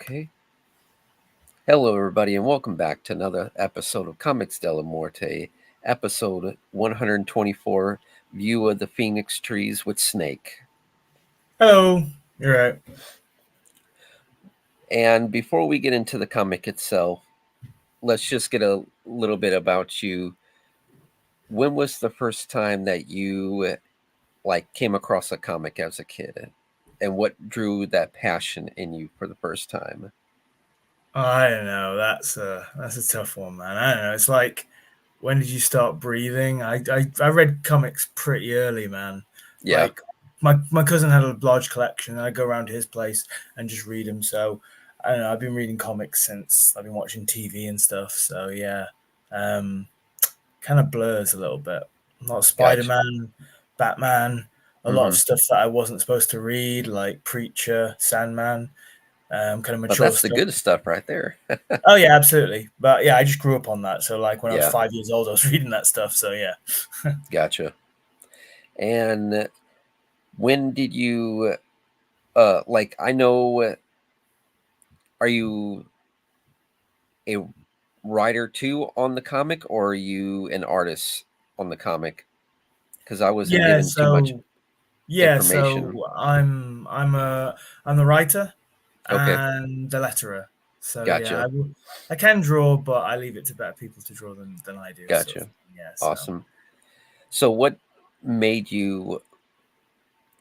Okay. Hello, everybody, and welcome back to another episode of Comics Della Morte, episode 124 View of the Phoenix Trees with Snake. Hello, you're right. And before we get into the comic itself, let's just get a little bit about you. When was the first time that you came across a comic as a kid? And what drew that passion in you for the first time? I don't know. That's a tough one, man. I don't know. It's like, when did you start breathing? I read comics pretty early, man. Yeah, Like my cousin had a large collection, and I go around to his place and just read them. So I don't know. I've been reading comics since I've been watching TV and stuff. So yeah, um, kind of blurs a little bit. A lot of Spider gotcha. Man, Batman, a lot of Mm-hmm. stuff that I wasn't supposed to read, like Preacher, Sandman. Kind of But mature that's the stuff. good stuff right there. Oh yeah, absolutely. But yeah, I just grew up on that. So like when I was Yeah, 5 years old, I was reading that stuff. So yeah. gotcha. And when did you I know, are you a writer too on the comic, or are you an artist on the comic? Because I wasn't Yeah. given too much So yeah. information. So I'm the writer Okay, and the letterer. So yeah, gotcha, I can draw, but I leave it to better people to draw than I do. Sort of. gotcha. Yeah. So Awesome. So what made you,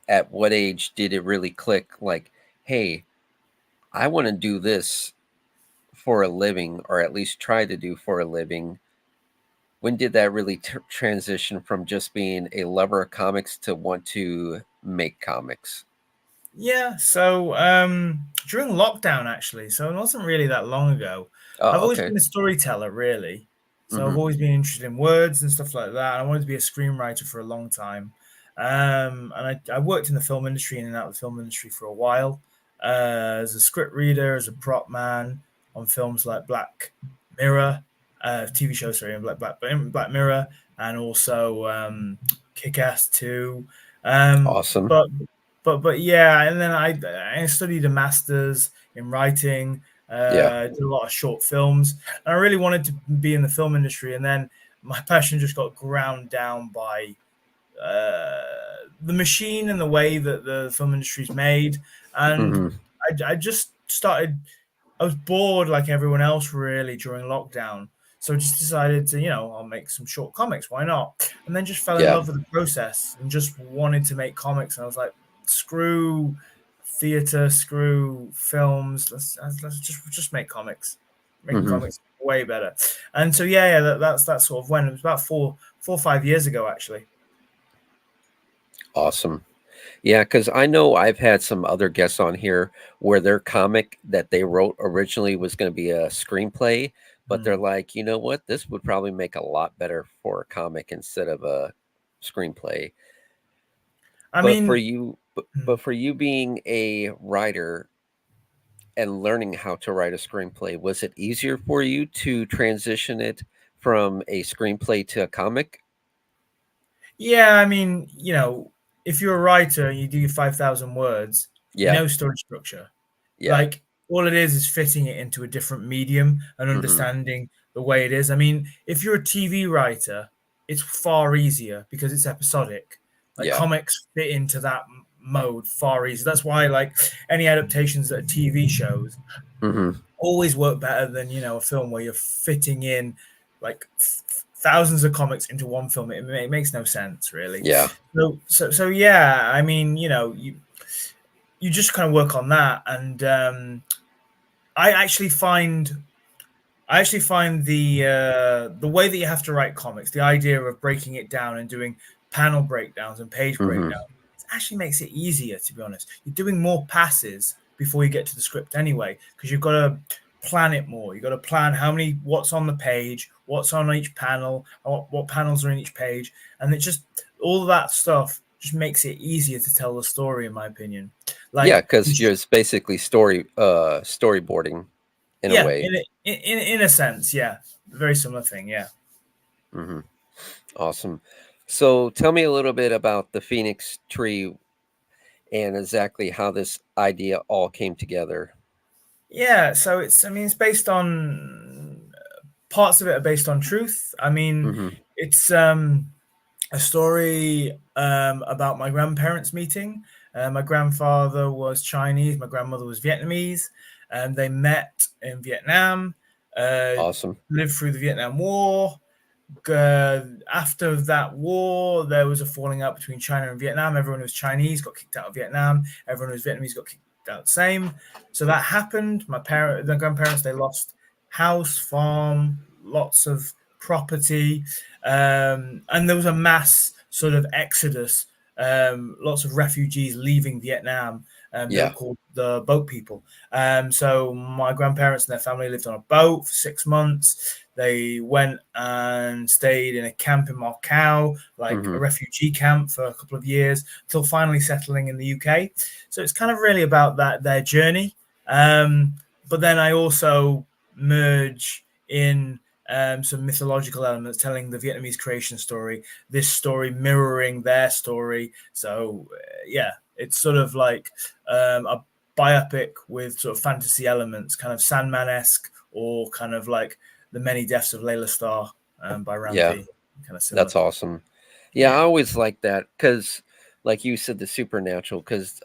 at what age did it really click, like, hey, I want to do this for a living, or at least try to do for a living? When did that really transition from just being a lover of comics to want to make comics? yeah. So during lockdown, actually, so it wasn't really that long ago. I've Oh, always okay. been a storyteller, really. So I've Mm-hmm. always been interested in words and stuff like that. I wanted to be a screenwriter for a long time. And I worked in the film industry, in and out of the film industry for a while, as a script reader, as a prop man on films like Black Mirror, TV show, sorry, and Black Mirror, and also Kick Ass 2. Um, Awesome. but but yeah, and then I studied a master's in writing. Yeah. Did a lot of short films, and I really wanted to be in the film industry. And then my passion just got ground down by uh, the machine and the way that the film industry is made. And Mm-hmm. I just started. I was bored like everyone else, really, during lockdown. So I just decided to, I'll make some short comics. Why not? And then just fell in Yeah. love with the process and just wanted to make comics. And I was like, screw theater, screw films. Let's just make comics. Making Mm-hmm. comics way better. And so yeah, that's sort of when it was about 4 or 5 years ago, actually. Awesome. Yeah, because I know I've had some other guests on here where their comic that they wrote originally was going to be a screenplay, but they're Hmm. like, you know what? This would probably make a lot better for a comic instead of a screenplay. I But for mean, you, hmm. but for you being a writer and learning how to write a screenplay, was it easier for you to transition it from a screenplay to a comic? Yeah, I mean, if you're a writer and you do your 5,000 words, you Yeah. know story structure. Yeah. Like, all it is fitting it into a different medium and Mm-hmm. understanding the way it is. I mean, if you're a TV writer, it's far easier because it's episodic. Like, Yeah. comics fit into that mode far easier. That's why, like, any adaptations that are TV shows Mm-hmm. always work better than a film where you're fitting in like thousands of comics into one film. It makes no sense, really. Yeah. So yeah, I mean, you just kind of work on that. And I actually find the way that you have to write comics, the idea of breaking it down and doing panel breakdowns and page Mm-hmm. breakdowns, it actually makes it easier, to be honest. You're doing more passes before you get to the script anyway, because you've got to plan it more. You've got to plan what's on the page, what's on each panel, what panels are in each page, and it just all of that stuff just makes it easier to tell the story, in my opinion. Yeah, Like, because you're basically storyboarding in a yeah, way. in a sense, yeah, very similar thing, yeah. Hmm. Awesome. So tell me a little bit about the Phoenix tree and exactly how this idea all came together. Yeah, so it's based on parts of it are based on truth. I mean, Hmm. it's a story about my grandparents meeting. My grandfather was Chinese, my grandmother was Vietnamese, and they met in Vietnam, uh, Awesome. lived through the Vietnam War. After that war, there was a falling out between China and Vietnam. Everyone who was Chinese got kicked out of Vietnam. Everyone who was Vietnamese got kicked out the same. So that happened. The grandparents, they lost house, farm, lots of property, and there was a mass sort of exodus. Lots of refugees leaving Vietnam. They were Yeah. called the boat people. So my grandparents and their family lived on a boat for 6 months. They went and stayed in a camp in Macau, like a Hmm. refugee camp, for a couple of years, until finally settling in the UK. So it's kind of really about that their journey. Um, but then I also merge in some mythological elements, telling the Vietnamese creation story. This story mirroring their story. So yeah, it's sort of like a biopic with sort of fantasy elements, kind of Sandman esque, or kind of like The Many Deaths of Layla Starr by Ram Yeah. V. Kind of similar. That's awesome. Yeah, I Yeah. always like that because, like you said, the supernatural. Because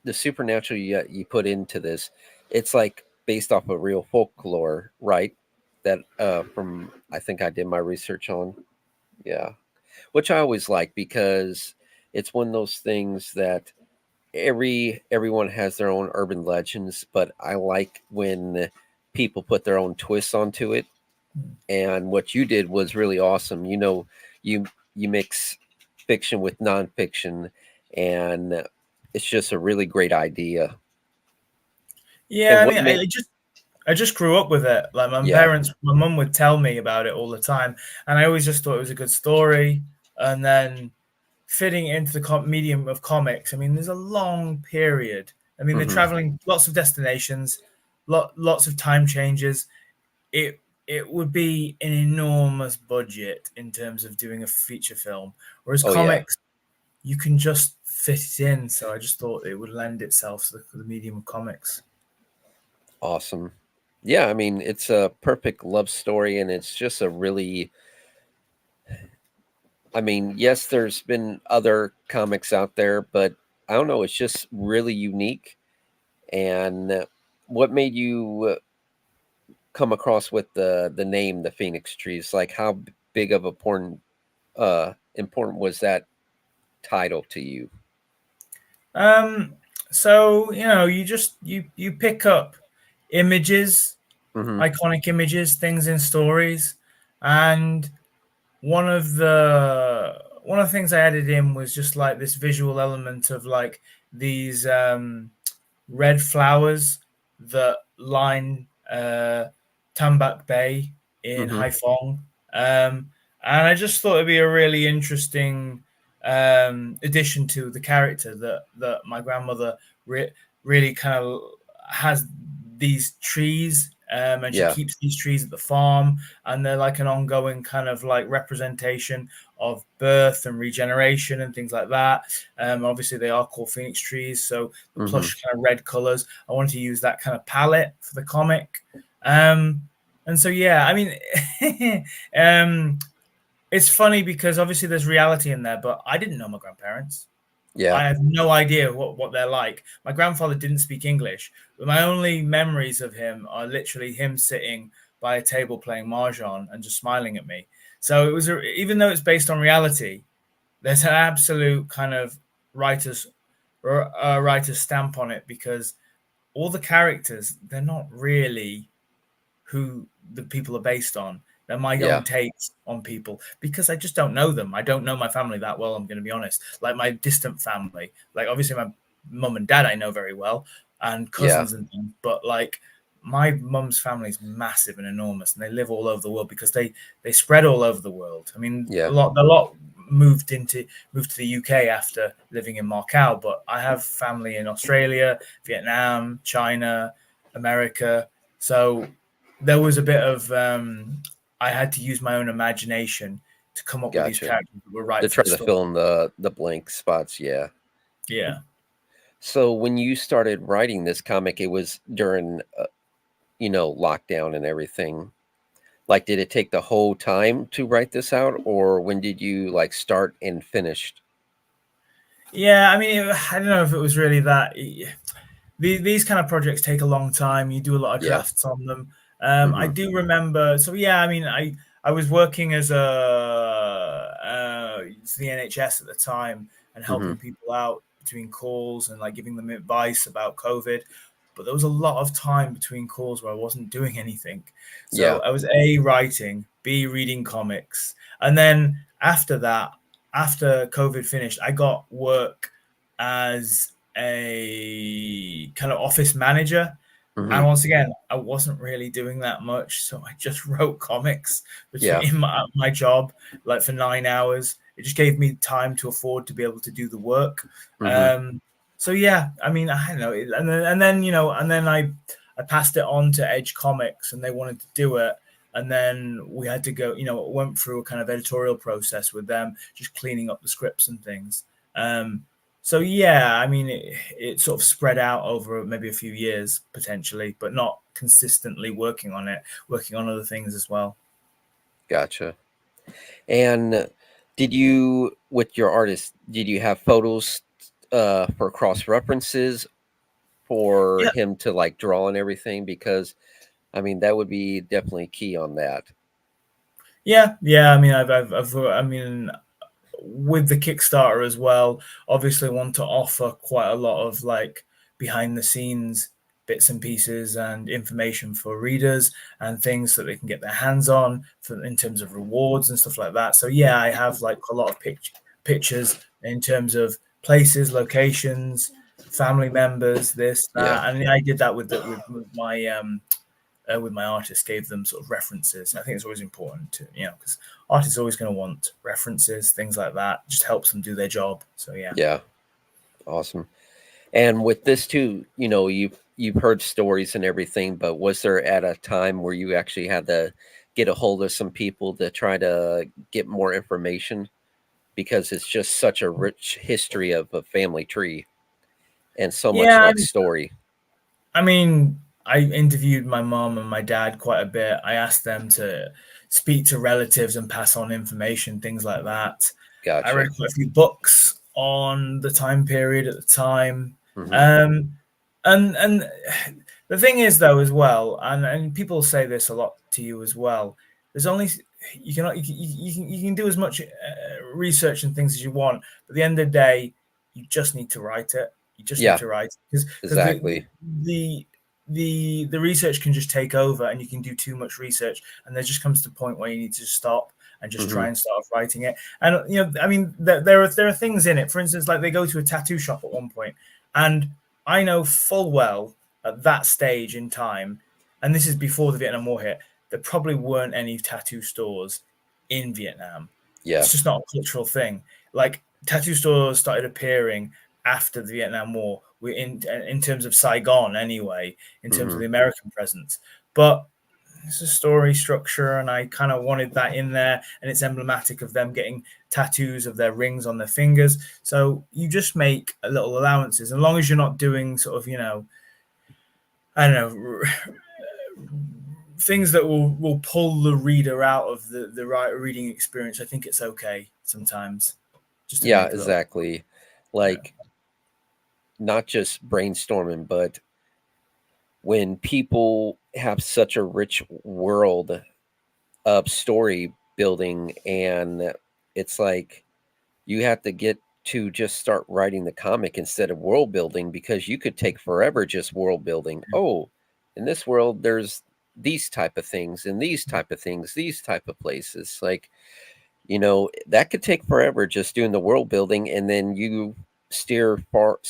the supernatural you put into this, it's like based off of real folklore, right? That from I think I did my research on. Yeah, which I always like because it's one of those things that everyone has their own urban legends, but I like when people put their own twists onto it. And what you did was really awesome. You you mix fiction with nonfiction, and it's just a really great idea. Yeah, And I what mean, made I just grew up with it. Like yeah, my mum would tell me about it all the time, and I always just thought it was a good story. And then fitting it into the medium of comics, I mean, there's a long period. I mean, they're hmm, traveling lots of destinations, lots of time changes. It would be an enormous budget in terms of doing a feature film, whereas oh yeah, comics, you can just fit it in. So I just thought it would lend itself to the medium of comics. awesome. Yeah, I mean it's a perfect love story, and it's just a really. I mean, yes, there's been other comics out there, but I don't know. It's just really unique. And what made you come across with the name the Phoenix Trees? Like, how big of a important was that title to you? Um, so you pick up images, Hmm. iconic images, things in stories, and one of the things I added in was just like this visual element of like these red flowers that line Tambak Bay in Hmm. Haiphong. And I just thought it'd be a really interesting addition to the character that my grandmother really kind of has these trees, and she Yeah. keeps these trees at the farm, and they're like an ongoing kind of like representation of birth and regeneration and things like that. Obviously, they are called phoenix trees, so the Hmm. plush kind of red colors. I wanted to use that kind of palette for the comic. Um, and so, yeah, I mean, it's funny because obviously there's reality in there, but I didn't know my grandparents. Yeah. I have no idea what they're like. My grandfather didn't speak English, but my only memories of him are literally him sitting by a table playing mahjong and just smiling at me. So it was even though it's based on reality, there's an absolute kind of writer's writer's stamp on it, because all the characters, they're not really who the people are based on. They're my Yeah. own takes on people because I just don't know them. I don't know my family that well. I'm going to be honest. Like my distant family, like obviously my mum and dad, I know very well, and Yeah. cousins and things. But like my mum's family is massive and enormous, and they live all over the world because they spread all over the world. I mean, Yeah. a lot moved to the UK after living in Macau, but I have family in Australia, Vietnam, China, America. So there was a bit of I had to use my own imagination to come up with these Gotcha. characters that were right To for try the to story. fill in the blank spots. Yeah. Yeah. So when you started writing this comic, it was during, lockdown and everything. Like, did it take the whole time to write this out, or when did you like start and finished? Yeah, I mean, I don't know if it was really that. These kind of projects take a long time. You do a lot of Yeah. drafts on them. I Mm-hmm. do remember. So yeah, I mean, I was working as a for the NHS at the time and Mm-hmm. helping people out between calls and like giving them advice about COVID. But there was a lot of time between calls where I wasn't doing anything. So Yeah. I was A, writing, B, reading comics, and then after that, after COVID finished, I got work as a kind of office manager. Mm-hmm. And once again, I wasn't really doing that much, so I just wrote comics between Yeah. in my job, like for 9 hours. It just gave me time to afford to be able to do the work. Mm-hmm. Um, so yeah, I mean, I don't know, and then and then I passed it on to Edge Comics, and they wanted to do it, and then we had to go. Went through a kind of editorial process with them, just cleaning up the scripts and things. Um, so yeah, I mean, it sort of spread out over maybe a few years potentially, but not consistently working on it, working on other things as well. Gotcha. And did you, with your artist, did you have photos for cross references for Yeah, him to like draw and everything? Because I mean, that would be definitely key on that. yeah. I mean, I mean, with the Kickstarter as well, obviously want to offer quite a lot of like behind the scenes bits and pieces and information for readers and things that they can get their hands on for in terms of rewards and stuff like that. So yeah, I have like a lot of pictures in terms of places, locations, family members, this, Yeah. that, and I did that with my artists, gave them sort of references. I think it's always important to, because artists are always going to want references, things like that. Just helps them do their job. So yeah. Yeah. Awesome. And with this too, you've heard stories and everything, but was there at a time where you actually had to get a hold of some people to try to get more information? Because it's just such a rich history of a family tree and so much Yeah, like story. I mean, I interviewed my mom and my dad quite a bit. I asked them to speak to relatives and pass on information, things like that. I read Gotcha. quite a few books on the time period at the time. Hmm. Um, and the thing is though as well, and people say this a lot to you as well. There's only you can do as much research and things as you want, but at the end of the day, you just need to write it. You just need Yeah, to write because exactly. the the research can just take over, and you can do too much research, and there just comes to a point where you need to stop and just Hmm. try and start writing it. And I mean, there are things in it. For instance, like they go to a tattoo shop at one point, and I know full well at that stage in time, and this is before the Vietnam War hit, there probably weren't any tattoo stores in Vietnam. Yeah. It's just not a cultural thing. Like tattoo stores started appearing after the Vietnam War, in terms of Saigon anyway, in terms of Hmm. the American presence. But it's a story structure, and I kind of wanted that in there, and it's emblematic of them getting tattoos of their rings on their fingers. So you just make a little allowances, as long as you're not doing sort of, I don't know, things that will pull the reader out of the right reading experience. I think it's okay sometimes just to Yeah, make a little. exactly. Yeah. Like, not just brainstorming, but when people have such a rich world of story building, and it's like you have to get to just start writing the comic instead of world building, because you could take forever just world building. Oh, in this world there's these type of things and these type of things, these type of places. Like, that could take forever just doing the world building, and then you steer far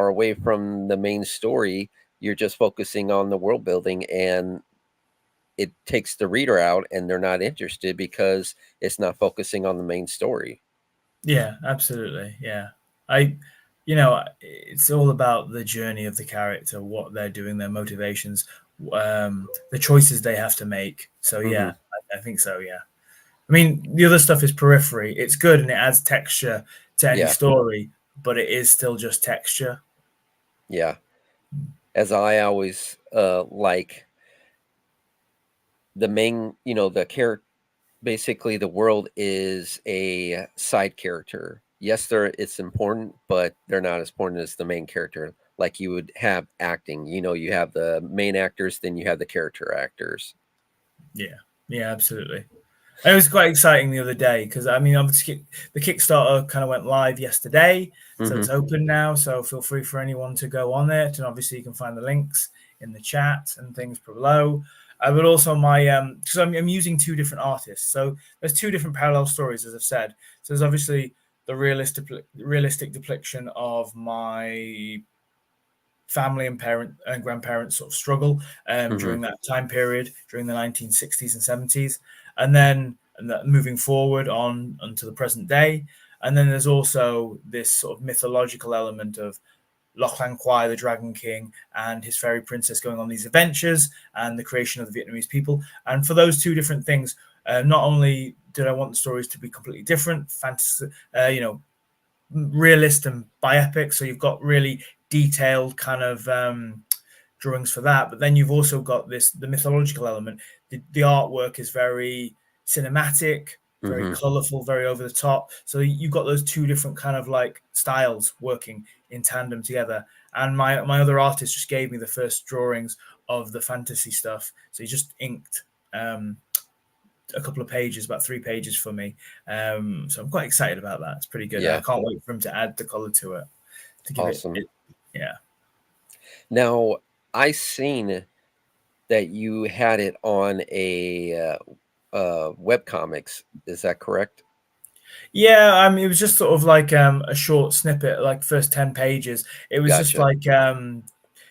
away from the main story. You're just focusing on the world building, and it takes the reader out, and they're not interested because it's not focusing on the main story. Yeah, absolutely. Yeah. It's all about the journey of the character, what they're doing, their motivations, the choices they have to make. So, Hmm. yeah, I think so. Yeah. I mean, the other stuff is periphery. It's good and it adds texture to any Yeah. story, but it is still just texture. Yeah. As I always like the main, the character, basically the world is a side character. Yes, it's important, but they're not as important as the main character. Like you would have acting, you have the main actors, then you have the character actors. Yeah, yeah, absolutely. And it was quite exciting the other day because I mean, obviously, the Kickstarter kind of went live yesterday, so Hmm. it's open now. So feel free for anyone to go on it, and obviously you can find the links in the chat and things below. But also my because I'm using two different artists, so there's two different parallel stories, as I've said. So there's obviously the realistic depiction of my family and parent and grandparents sort of struggle Hmm. during that time period during the 1960s and 70s, and then moving forward on unto the present day. And then there's also this sort of mythological element of Loch Kwai, the Dragon King, and his fairy princess going on these adventures, and the creation of the Vietnamese people. And for those two different things, not only did I want the stories to be completely different, fantasy, realist and biopic, so you've got really detailed kind of drawings for that, but then you've also got the mythological element. The artwork is very cinematic, very Hmm. colorful, very over the top, so you've got those two different kind of like styles working in tandem together. And my other artist just gave me the first drawings of the fantasy stuff, so he just inked a couple of pages, about 3 pages for me. So I'm quite excited about that. It's pretty good. And I Yeah. can't wait for him to add the color to it, to give Awesome. it yeah. Now, I seen that you had it on a web comics. Is that correct? Yeah, it was just sort of like a short snippet, like first 10 pages. It was just Gotcha. like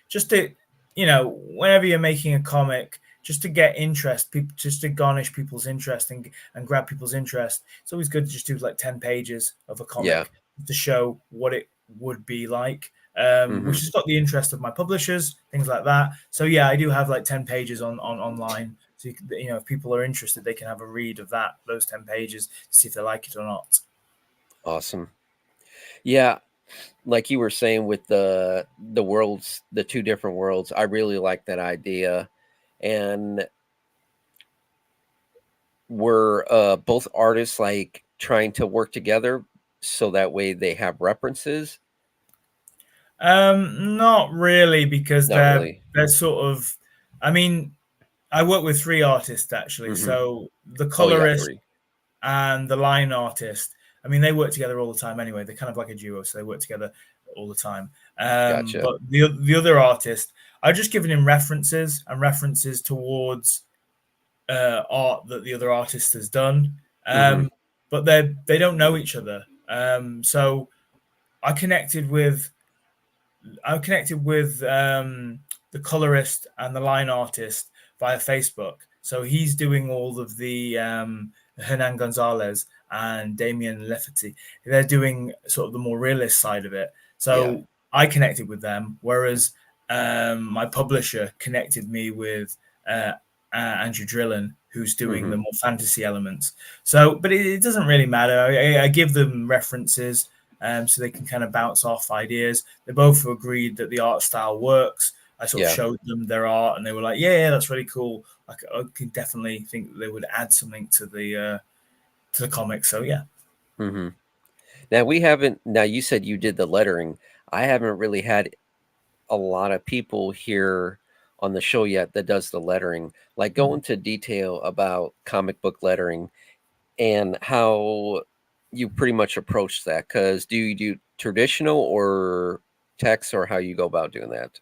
just to whenever you're making a comic, just to get interest, people, just to garnish people's interest and grab people's interest. It's always good to just do like 10 pages of a Yeah. comic to show what it would be like. Hmm. Which has got the interest of my publishers, things like that. So yeah, I do have like 10 pages on online. So if people are interested, they can have a read of those 10 pages to see if they like it or not. Awesome. Yeah, like you were saying with the worlds, the two different worlds, I really like that idea. And were both artists like trying to work together so that way they have references? Not really, because Not really. they're sort of. I mean, I work with three artists actually. Hmm. So the Oh yeah, colorist three. and the line artist. I mean, they work together all the time anyway. They're kind of like a duo, so they work together all the time. Gotcha. But the other artist, I've just given him references and references towards art that the other artist has done. Hmm. But they don't know each other. So I connected with the colorist and the line artist via Facebook. So he's doing all of the Hernan Gonzalez and Damien Lefety. They're doing sort of the more realist side of it. Yeah. So I connected with them, whereas my publisher connected me with Andrew Drillen, who's doing the Hmm. more fantasy elements. So, but it doesn't really matter. I give them references so they can kind of bounce off ideas. They both agreed that the art style works. I sort of Yeah. showed them their art, and they were like, "Yeah, that's really cool." I could definitely think that they would add something to the comic. So yeah. Hmm. Now we haven't. Now you said you did the lettering. I haven't really had a lot of people here on the show yet that does the lettering. Like go into detail about comic book lettering and how you pretty much approach that. Because do you do traditional or text, or how you go about doing that?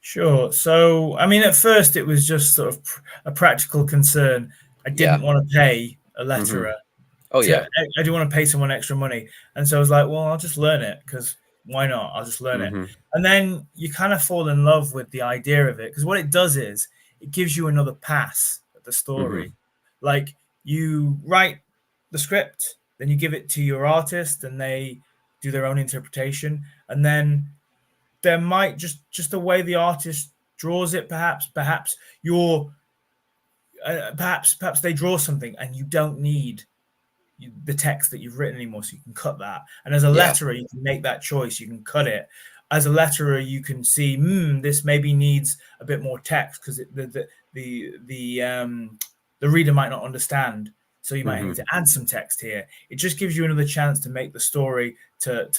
Sure. So, I mean, at first it was just sort of a practical concern. I Yeah. didn't want to pay a Hmm. letterer Oh to. yeah. I didn't want to pay someone extra money, and so I was like, well, I'll just learn it because why not? I'll just learn it. Hmm. And then you kind of fall in love with the idea of it because what it does is it gives you another pass at the Hmm. story. Like you write the script, then you give it to your artist, and they do their own interpretation, and then there might just the way the artist draws it, perhaps you're perhaps they draw something and you don't need the text that you've written anymore, so you can cut that. And as a Yeah. letterer, you can make that choice, you can cut it. as a letterer, you can see, this maybe needs a bit more text because the reader might not understand. So you might Hmm. need to add some text here. It just gives you another chance to make the story to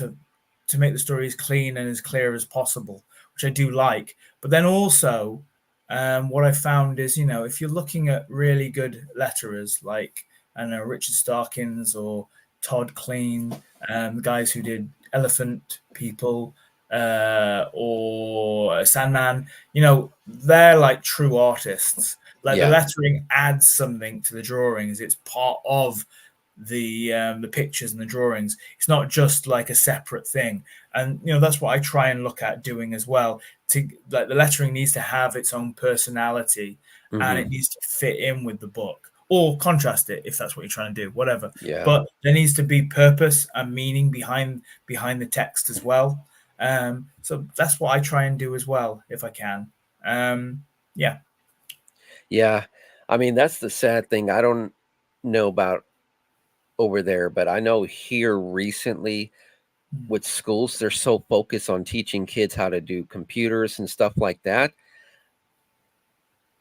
make the story as clean and as clear as possible, which I do like. But then also, what I found is, if you're looking at really good letterers like, I don't know, Richard Starkins or Todd Clean, the guys who did Elephant People, or Sandman, they're like true artists. Like the Yeah. lettering adds something to the drawings. It's part of the pictures and the drawings. It's not just like a separate thing. And that's what I try and look at doing as well. To like the lettering needs to have its own personality, and Hmm. it needs to fit in with the book or contrast it if that's what you're trying to do, whatever. Yeah. But there needs to be purpose and meaning behind the text as well. So that's what I try and do as well if I can. Yeah. Yeah. I mean, that's the sad thing. I don't know about over there, but I know here recently with schools, they're so focused on teaching kids how to do computers and stuff like that.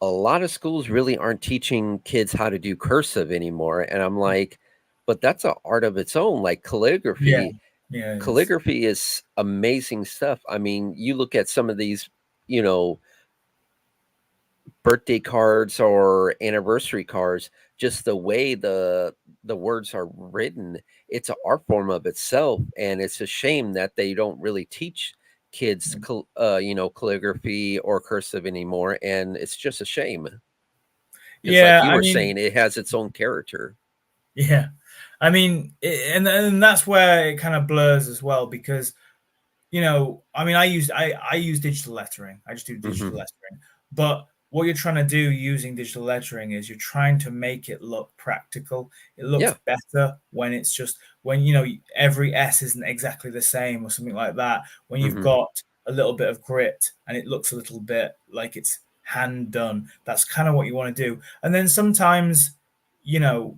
A lot of schools really aren't teaching kids how to do cursive anymore. And I'm like, but that's an art of its own, like Yeah. calligraphy. Yeah. It is. Calligraphy is amazing stuff. I mean, you look at some of these, you know, birthday cards or anniversary cards, just the way the words are written, it's an art form of itself, and it's a shame that they don't really teach kids calligraphy or cursive anymore, and it's just a shame because like Yeah. you I were mean, saying, it has its own character. yeah. I mean, and that's where it kind of blurs as well because I mean, I use digital lettering. I just do digital Hmm. lettering. But what you're trying to do using digital lettering is you're trying to make it look practical. It looks Yeah. better when it's just when every S isn't exactly the same or something like that. When you've Hmm. got a little bit of grit and it looks a little bit like it's hand done. That's kind of what you want to do. And then sometimes, you know,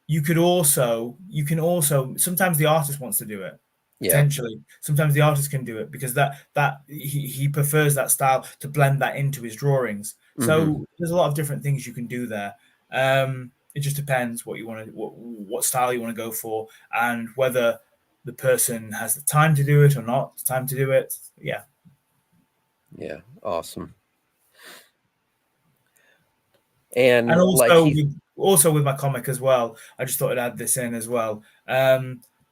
you can also sometimes the artist wants to do it Yeah. potentially. Sometimes the artist can do it because that he prefers that style to blend that into his drawings. Hmm. So there's a lot of different things you can do there. It just depends what you want to what style you want to go for and whether the person has the time to do it or not time to do it. Yeah. Yeah. Awesome. And And like also he with my comic as well. I just thought I'd add this in as well.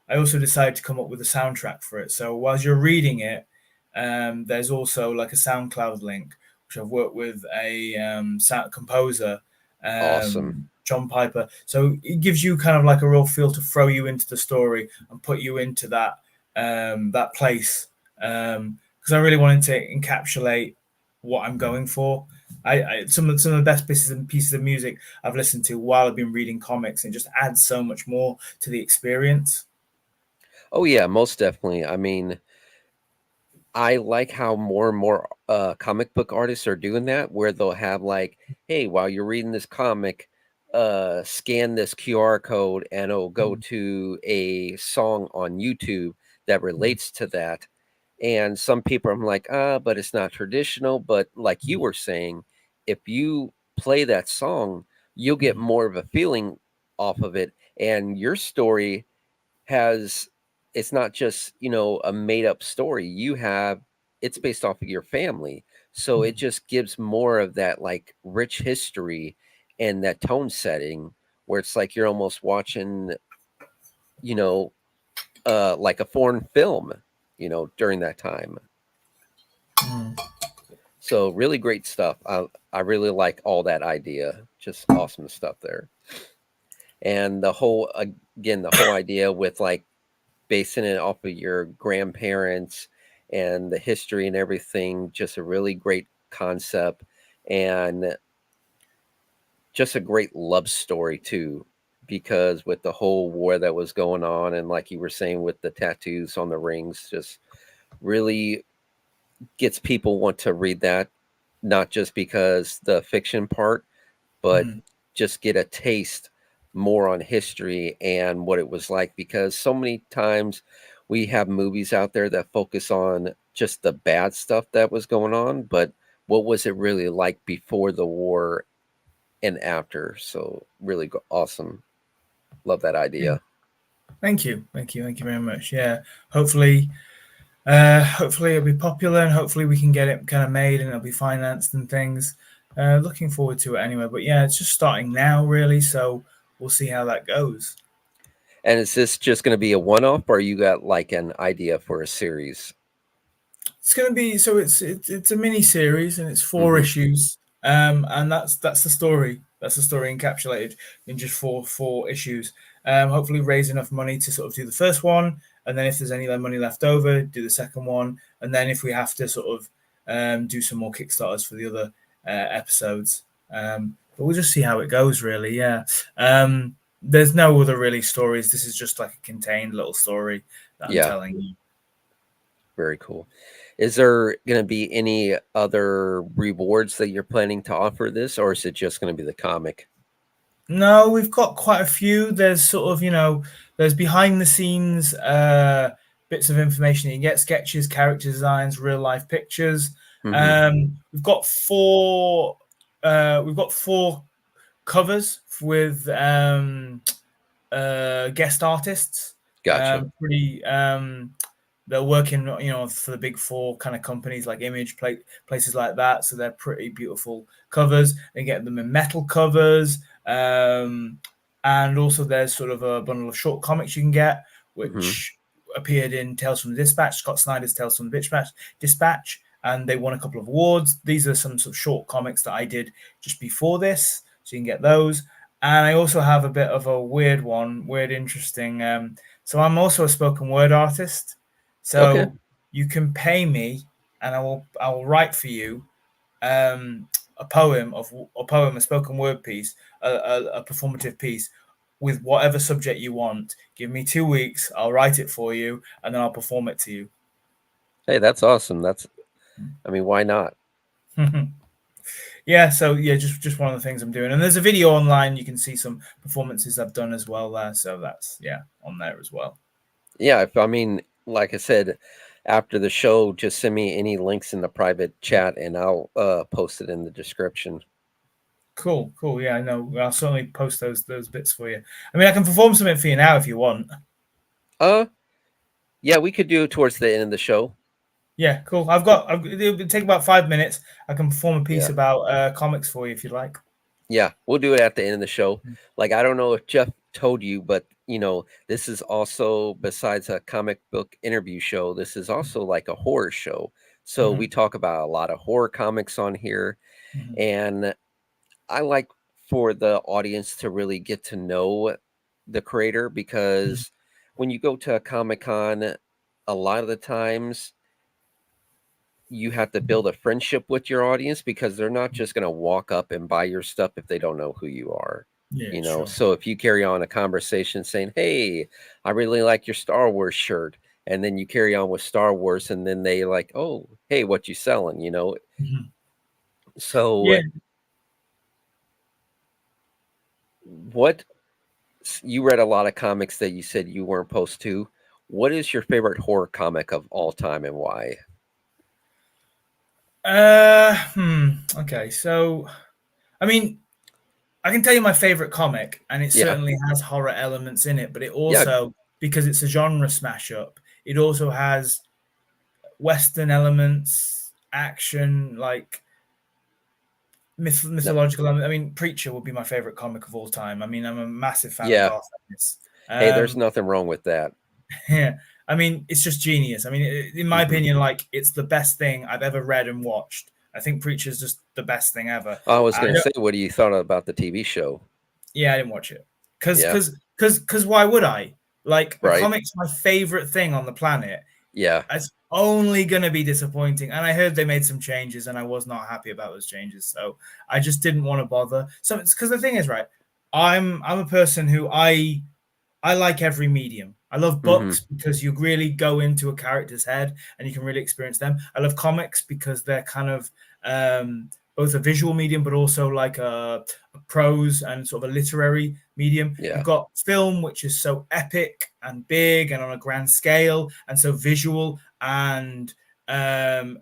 I also decided to come up with a soundtrack for it. So whilst you're reading it, there's also like a SoundCloud link, which I've worked with a sound composer, awesome. John Piper. So it gives you kind of like a real feel to throw you into the story and put you into that place. Because I really wanted to encapsulate what I'm going for. Some of the best pieces of music I've listened to while I've been reading comics, and it just adds so much more to the experience. Oh yeah, most definitely. I mean, I like how more and more comic book artists are doing that, where they'll have like, hey, while you're reading this comic, scan this QR code and it'll go Mm, to a song on YouTube that mm, relates to that. And some people I'm like, but it's not traditional. But like you mm, were saying, if you play that song, you'll get mm, more of a feeling off of it. And your story has it's not just, a made up story. It's based off of your family. So it mm, just gives more of that like rich history and that tone setting where it's like you're almost watching, you know, like a foreign film, during that time. mm. So really great stuff. I really like all that idea. Just awesome stuff there. And the whole idea with like basing it off of your grandparents and the history and everything, just a really great concept and just a great love story too, because with the whole war that was going on and like you were saying with the tattoos on the rings, just really gets people want to read that, not just because the fiction part, but Mm. just get a taste more on history and what it was like, because so many times we have movies out there that focus on just the bad stuff that was going on, but what was it really like before the war and after? So really awesome. Love that Yeah. idea. Thank you very much. Yeah, hopefully, hopefully it'll be popular, and hopefully we can get it kind of made, and it'll be financed and things. Looking forward to it anyway. But yeah, it's just starting now, really. So we'll see how that goes. And is this just going to be a one-off, or you got like an idea for a series? It's going to be so. It's a mini series, and it's four Mm-hmm. issues. And that's the story. That's the story encapsulated in just four issues. Hopefully, raise enough money to sort of do the first one, and then if there's any money left over, do the second one, and then if we have to sort of do some more kickstarters for the other episodes. But we'll just see how it goes. Really, yeah. There's no other really stories. This is just like a contained little story that I'm Yeah, telling you. very cool. Is there going to be any other rewards that you're planning to offer this, or is it just going to be the comic? No, we've got quite a few. There's sort of, there's behind the scenes bits of information. You can get sketches, character designs, real life pictures. Mm-hmm. We've got four covers with guest artists. Gotcha. Pretty they're working, for the big four kind of companies like Image, places like that. So they're pretty beautiful covers. They get them in metal covers, and also there's sort of a bundle of short comics you can get, Mm-hmm. which appeared in Tales from the Dispatch, Scott Snyder's Tales from the Dispatch, and they won a couple of awards. These are some sort of short comics that I did just before this, so you can get those. And I also have a bit of a weird, interesting. So I'm also a spoken word artist. Okay. So you can pay me, and I will write for you a a spoken word piece, a performative piece with whatever subject you want. Give me 2 weeks, I'll write it for you, and then I'll perform it to you. Hey, that's awesome. I mean, why not? Yeah, so yeah, just one of the things I'm doing, and there's a video online. You can see some performances I've done as well there, so that's on there as well. Yeah, I mean, like I said, after the show, just send me any links in the private chat and I'll post it in the description. Cool. Yeah, I know. I'll certainly post those bits for you. I mean, I can perform something for you now if you want. Uh yeah, we could do it towards the end of the show. Yeah, cool. It'll take about 5 minutes. I can perform a piece Yeah. about comics for you if you'd like. Yeah, we'll do it at the end of the show. Like I don't know if Jeff told you, but this is also besides a comic book interview show, this is also like a horror show. So we Mm-hmm. talk about a lot of horror comics on here, Mm-hmm. and I like for the audience to really get to know the creator because when you go to a Comic Con, a lot of the times you have to build a friendship with your audience because they're not just going to walk up and buy your stuff if they don't know who you are. Yeah, sure. So if you carry on a conversation saying, "Hey, I really like your Star Wars shirt," and then you carry on with Star Wars, and then they like, "Oh, hey, what you selling?" Mm-hmm. So Yeah. what you read a lot of comics that you said you weren't supposed to. What is your favorite horror comic of all time and why? Okay, so I mean, I can tell you my favorite comic, and it Yeah, certainly has horror elements in it, but it yeah, also, because it's a genre smash up, it also has Western elements, action, like no, mythological. I mean, Preacher would be my favorite comic of all time. I mean, I'm a massive fan of yeah. Garth Ennis. Hey, there's Um, nothing wrong with that. yeah, I mean, it's just genius. I mean, in my Hmm. opinion, like it's the best thing I've ever read and watched. I think Preacher's just the best thing ever. I was I gonna don't, say, what do you thought about the TV show? yeah, I didn't watch it because Yeah, why would I? Like a right. comic's my favorite thing on the planet. Yeah. It's only going to be disappointing. And I heard they made some changes, and I was not happy about those changes. So I just didn't want to bother. So it's because the thing is, right? I'm a person who I like every medium. I love Hmm. books because you really go into a character's head and you can really experience them. I love comics because they're kind of both a visual medium, but also like a prose and sort of a literary medium. You've Yeah. got film, which is so epic and big and on a grand scale and so visual and um,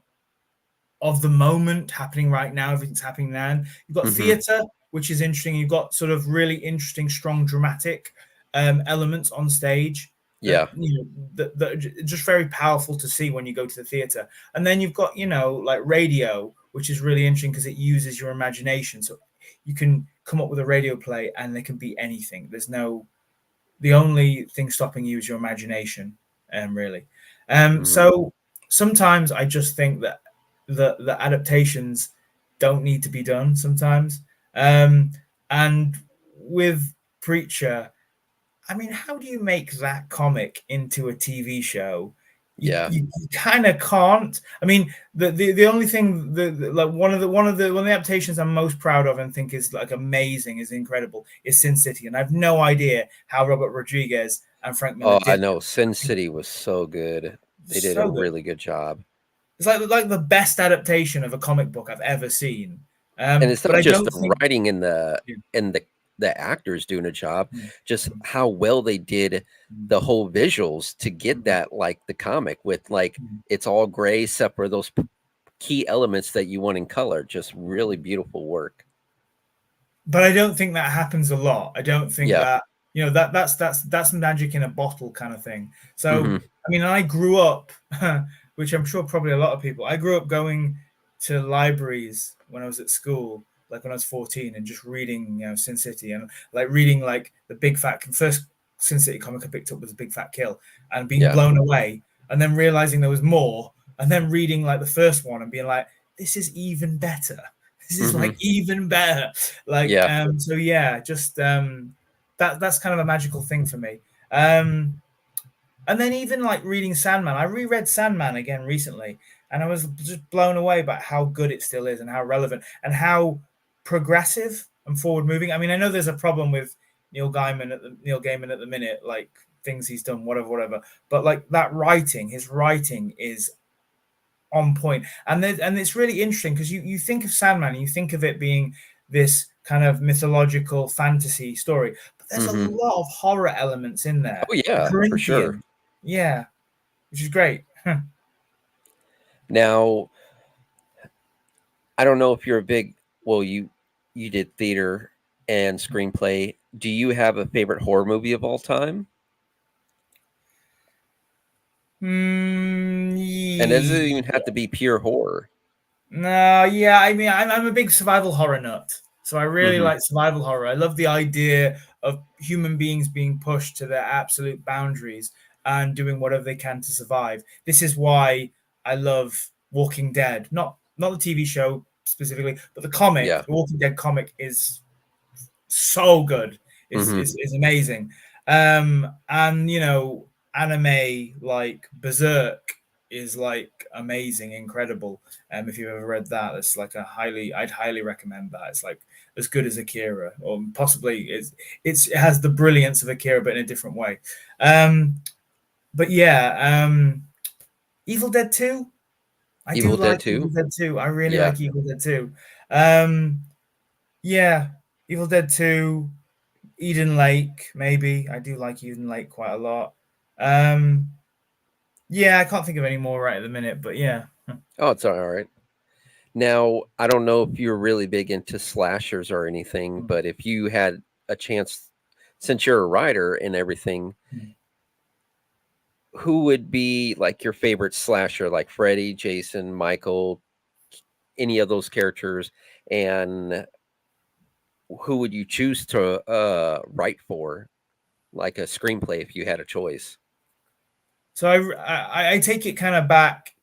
of the moment, happening right now. Everything's happening now. You've got Mhm. theatre, which is interesting. You've got sort of really interesting, strong, dramatic elements on stage that Yeah. that are just very powerful to see when you go to the theatre. And then you've got like radio, which is really interesting because it uses your imagination. So you can come up with a radio play, and there can be anything. There's no The only thing stopping you is your imagination, really. Mhm. So sometimes I just think that the adaptations don't need to be done sometimes. And with Preacher, I mean, how do you make that comic into a TV show? Yeah. You kind of can't. I mean, the only thing like one of the adaptations I'm most proud of and think is like amazing, is incredible, is Sin City, and I have no idea how Robert Rodriguez and Frank Miller Oh, I did know. Sin that. City was so good. They did a So good. really good job. It's like the best adaptation of a comic book I've ever seen. And it's But not I just don't the think. writing and Yeah. the actors doing a job, Mm, just mm, how well they did mm, the whole visuals to get mm, that like the comic with like mm. it's all gray except for those key elements that you want in color. Just really beautiful work. But I don't think that happens a lot. I don't think Yeah. that that's magic in a bottle kind of thing. So Hmm. I mean, I grew up, which I'm sure probably a lot of people. I grew up going to libraries when I was at school, like when I was 14, and just reading, Sin City, and like reading like the Big Fat first Sin City comic I picked up was Big Fat Kill, and being Yeah. blown away, and then realizing there was more, and then reading like the first one and being like, this is even better. This is Hmm. like even better. Like, Yeah. so yeah, just that's kind of a magical thing for me. And then even like reading Sandman, I reread Sandman again recently, and I was just blown away by how good it still is and how relevant and how progressive and forward moving. I mean, I know there's a problem with Neil Gaiman at the minute, like things he's done, whatever, whatever. But like his writing is on point. And it's really interesting because you think of Sandman and you think of it being this kind of mythological fantasy story, but there's a Hmm. lot of horror elements in there. Oh The yeah, for sure. Corinthian, yeah, which is great. Now, I don't know if you're a big well, you did theater and screenplay. Do you have a favorite horror movie of all time? And it doesn't even have to be pure horror. No, yeah, I mean, I'm a big survival horror nut. So I really Mhm. like survival horror. I love the idea of human beings being pushed to their absolute boundaries and doing whatever they can to survive. This is why I love Walking Dead. Not the TV show specifically, but the comic. Yeah. The Walking Dead comic is so good. Is Mhm. is is amazing. And anime like Berserk is like amazing, incredible. If you've ever read that, it's like I'd highly recommend that. It's like as good as Akira, or possibly it has the brilliance of Akira, but in a different way. But yeah, Evil Dead 2. I do Evil Dead like Evil 2? Dead 2. I really Yeah. like Evil Dead 2. Um, yeah, Evil Dead 2, Eden Lake, maybe. I do like Eden Lake quite a lot. Um, yeah, I can't think of any more right at the minute, but yeah. Oh, it's alright. Now, I don't know if you're really big into slashers or anything, but if you had a chance since you're a writer and everything, who would be like your favorite slasher, like Freddy, Jason, Michael, any of those characters, and who would you choose to write for, like a screenplay, if you had a choice? So I take it kind of back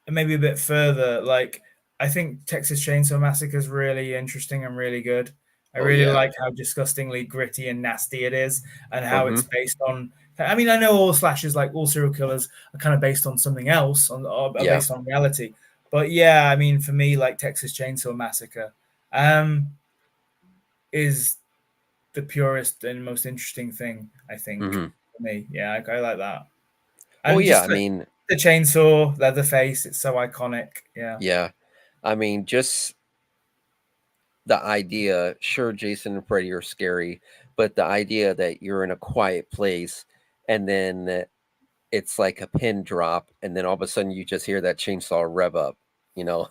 and maybe a bit further. Like I think Texas Chainsaw Massacre is really interesting and really good. I Oh really yeah. like how disgustingly gritty and nasty it is, and how Mm-hmm. it's based on. I mean, I know all slashers, like all serial killers, are kind of based on something else, or are Yeah. based on reality. But yeah, I mean, for me, like Texas Chainsaw Massacre, um, is the purest and most interesting thing, I think, Mm-hmm. for me. Yeah, I like that. Well, And yeah. just I mean, the chainsaw, Leatherface, it's so iconic. Yeah. yeah. I mean, just the idea. Sure, Jason and Freddy are scary, but the idea that you're in a quiet place and then it's like a pin drop, and then all of a sudden you just hear that chainsaw rev up, you know,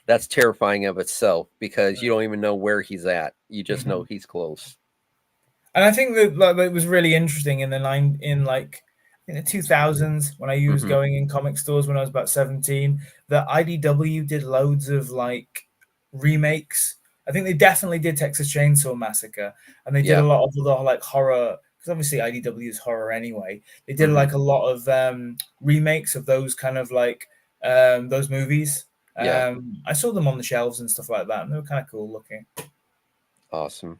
that's terrifying of itself because you don't even know where he's at. You just know Mhm. he's close. And I think that like, it was really interesting in the nine in like in the 2000s when I was Mm-hmm. going in comic stores when I was about 17 that IDW did loads of like remakes. I think they definitely did Texas Chainsaw Massacre, and they did a Yeah. lot of other like horror because obviously IDW is horror anyway. They did Mm-hmm. like a lot of remakes of those kind of like those movies. Yeah. I saw them on the shelves and stuff like that, and they were kind of cool looking. Awesome.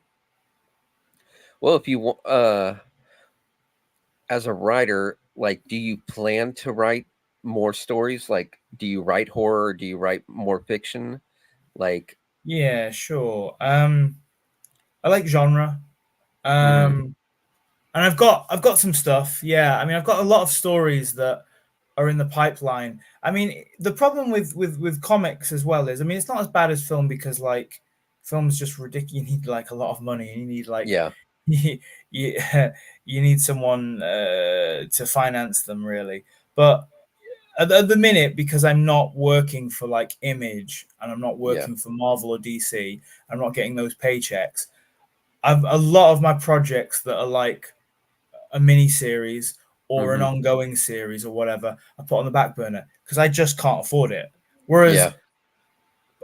Well, if you as a writer, like, do you plan to write more stories? Like, do you write horror? Or do you write more fiction? Like, Yeah, sure. I like genre. mm-hmm. And I've got some stuff. Yeah, I mean, I've got a lot of stories that are in the pipeline. I mean, the problem with comics as well is, I mean, it's not as bad as film because like film's just ridiculous. You need like a lot of money, and you need like Yeah. you you, you need someone to finance them really. But at the minute, because I'm not working for like Image and I'm not Yeah. working for Marvel or DC, I'm not getting those paychecks. I've a lot of my projects that are like a mini series or an Mm-hmm. ongoing series or whatever, I put on the back burner because I just can't afford it. Whereas Yeah.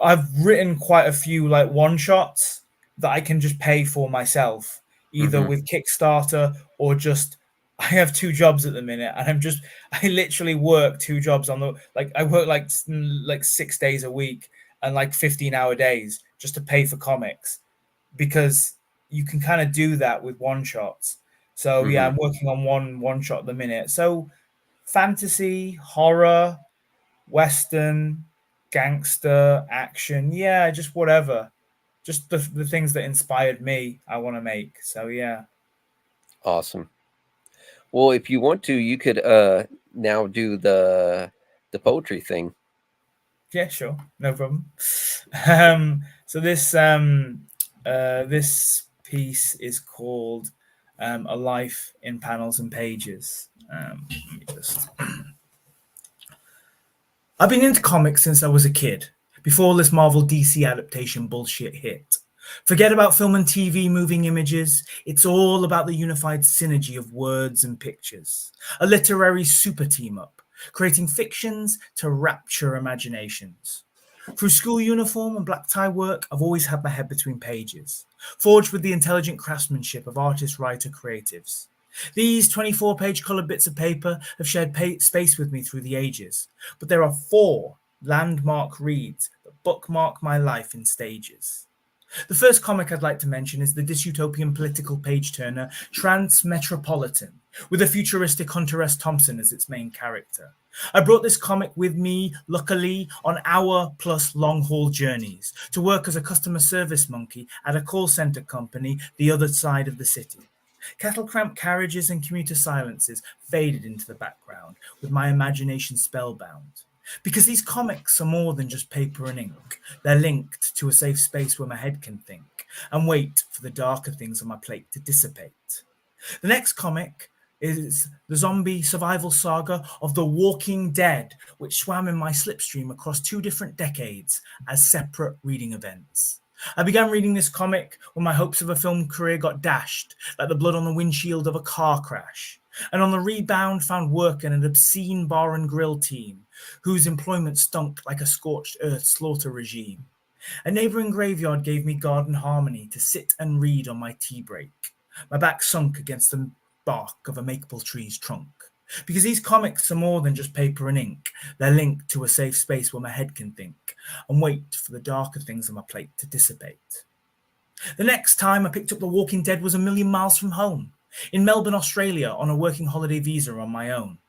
I've written quite a few like one shots that I can just pay for myself, either Mm-hmm. with Kickstarter or just I have two jobs at the minute, and I literally work two jobs on the like I work like 6 days a week and like 15-hour days just to pay for comics because you can kind of do that with one shots. So yeah, Mm-hmm. I'm working on one shot at the minute. So fantasy, horror, western, gangster, action, yeah, just whatever. Just the things that inspired me, I want to make. So yeah. Awesome. Well, if you want to, you could now do the poetry thing. Yeah, sure. No problem. So this piece is called A Life in Panels and Pages. Let me just I've been into comics since I was a kid, before this Marvel DC adaptation bullshit hit. Forget about film and TV moving images, it's all about the unified synergy of words and pictures. A literary super team up, creating fictions to rapture imaginations. Through school uniform and black tie work, I've always had my head between pages, forged with the intelligent craftsmanship of artist, writer, creatives. These 24-page coloured bits of paper have shared space with me through the ages, but there are four landmark reads that bookmark my life in stages. The first comic I'd like to mention is the dystopian political page-turner Transmetropolitan, with a futuristic Hunter S. Thompson as its main character. I brought this comic with me, luckily, on hour-plus long-haul journeys to work as a customer service monkey at a call centre company the other side of the city. Cattle-cramped carriages and commuter silences faded into the background, with my imagination spellbound. Because these comics are more than just paper and ink. They're linked to a safe space where my head can think and wait for the darker things on my plate to dissipate. The next comic is the zombie survival saga of The Walking Dead, which swam in my slipstream across two different decades as separate reading events. I began reading this comic when my hopes of a film career got dashed, like the blood on the windshield of a car crash, and on the rebound found work in an obscene bar and grill team whose employment stunk like a scorched earth slaughter regime. A neighbouring graveyard gave me garden harmony to sit and read on my tea break, my back sunk against the bark of a maple tree's trunk. Because these comics are more than just paper and ink, they're linked to a safe space where my head can think and wait for the darker things on my plate to dissipate. The next time I picked up The Walking Dead was a million miles from home, in Melbourne, Australia, on a working holiday visa on my own.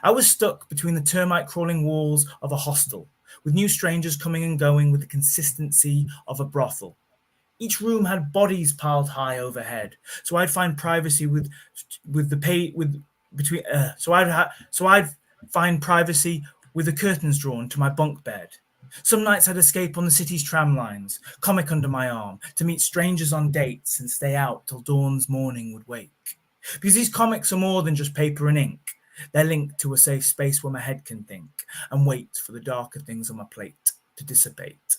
I was stuck between the termite crawling walls of a hostel, with new strangers coming and going with the consistency of a brothel. Each room had bodies piled high overhead, so I'd find privacy with the pay with between so I'd find privacy with the curtains drawn to my bunk bed. Some nights I'd escape on the city's tram lines, comic under my arm, to meet strangers on dates and stay out till dawn's morning would wake. Because these comics are more than just paper and ink. They're linked to a safe space where my head can think and wait for the darker things on my plate to dissipate.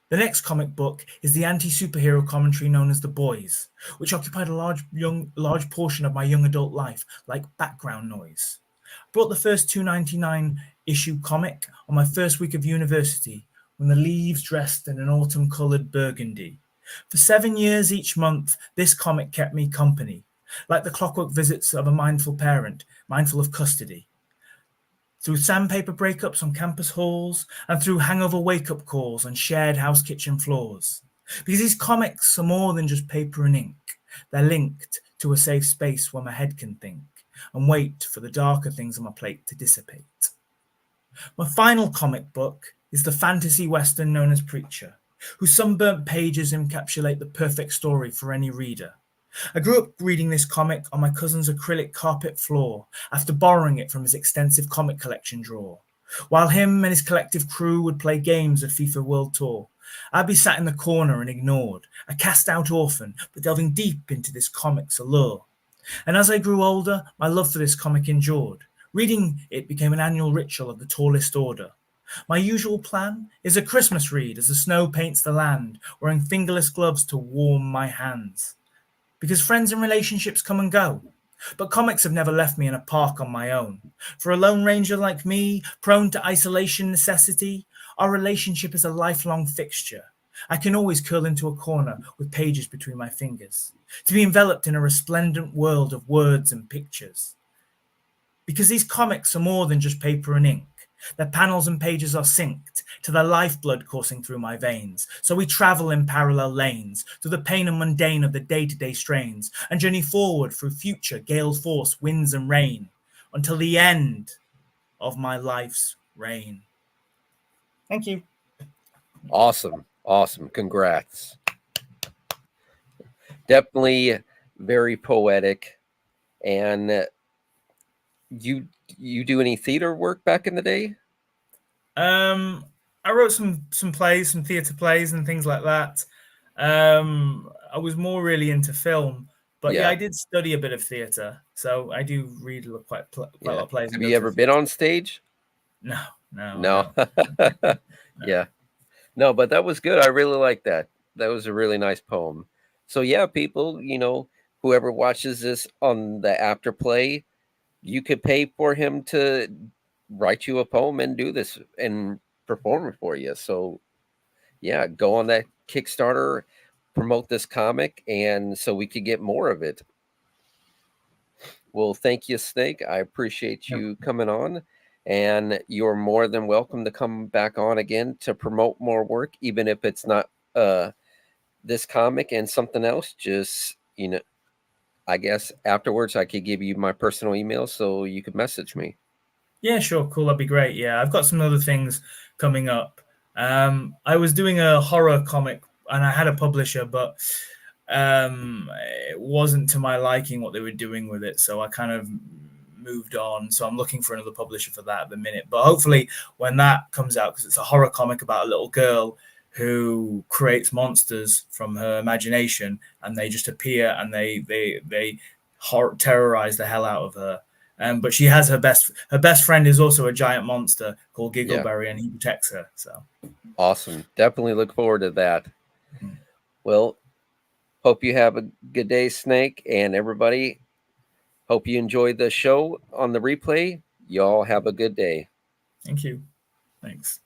The next comic book is the anti-superhero commentary known as The Boys, which occupied a large portion of my young adult life, like background noise. I bought the first 2.99 issue comic on my first week of university when the leaves dressed in an autumn-coloured burgundy. For 7 years each month, this comic kept me company, like the clockwork visits of a mindful parent, mindful of custody. Through sandpaper breakups on campus halls, and through hangover wake-up calls on shared house kitchen floors. Because these comics are more than just paper and ink. They're linked to a safe space where my head can think and wait for the darker things on my plate to dissipate. My final comic book is the fantasy western known as Preacher, whose sunburnt pages encapsulate the perfect story for any reader. I grew up reading this comic on my cousin's acrylic carpet floor after borrowing it from his extensive comic collection drawer. While him and his collective crew would play games of FIFA World Tour, I'd be sat in the corner and ignored, a cast-out orphan, but delving deep into this comic's allure. And as I grew older, my love for this comic endured. Reading it became an annual ritual of the tallest order. My usual plan is a Christmas read as the snow paints the land, wearing fingerless gloves to warm my hands. Because friends and relationships come and go. But comics have never left me in a park on my own. For a lone ranger like me, prone to isolation necessity, our relationship is a lifelong fixture. I can always curl into a corner with pages between my fingers, to be enveloped in a resplendent world of words and pictures. Because these comics are more than just paper and ink. Their panels and pages are synced to the lifeblood coursing through my veins. So we travel in parallel lanes through the pain and mundane of the day-to-day strains and journey forward through future gale force, winds and rain until the end of my life's reign. Thank you. Awesome. Awesome. Congrats. Definitely very poetic. And you do any theater work back in the day? I wrote some plays, some theatre plays and things like that. I was more really into film, but yeah, I did study a bit of theatre, so I do read quite a lot of plays. Have you ever been on stage? No. No. Yeah. No, but that was good. I really like that. That was a really nice poem. So yeah, people, whoever watches this on the afterplay, you could pay for him to write you a poem and do this and perform it for you. So yeah, go on that Kickstarter, promote this comic, and so we could get more of it. Well, thank you, Snake. I appreciate you coming on, and you're more than welcome to come back on again to promote more work, even if it's not this comic and something else. Just I guess afterwards I could give you my personal email so you could message me. Yeah, sure, cool. That'd be great. Yeah, I've got some other things coming up. I was doing a horror comic and I had a publisher, but it wasn't to my liking what they were doing with it, so I kind of moved on. So I'm looking for another publisher for that at the minute. But hopefully when that comes out, because it's a horror comic about a little girl who creates monsters from her imagination, and they just appear and they terrorize the hell out of her. But she has her best friend is also a giant monster called Giggleberry, and he protects her. So awesome! Definitely look forward to that. Well, hope you have a good day, Snake, and everybody. Hope you enjoyed the show on the replay. Y'all have a good day. Thank you. Thanks.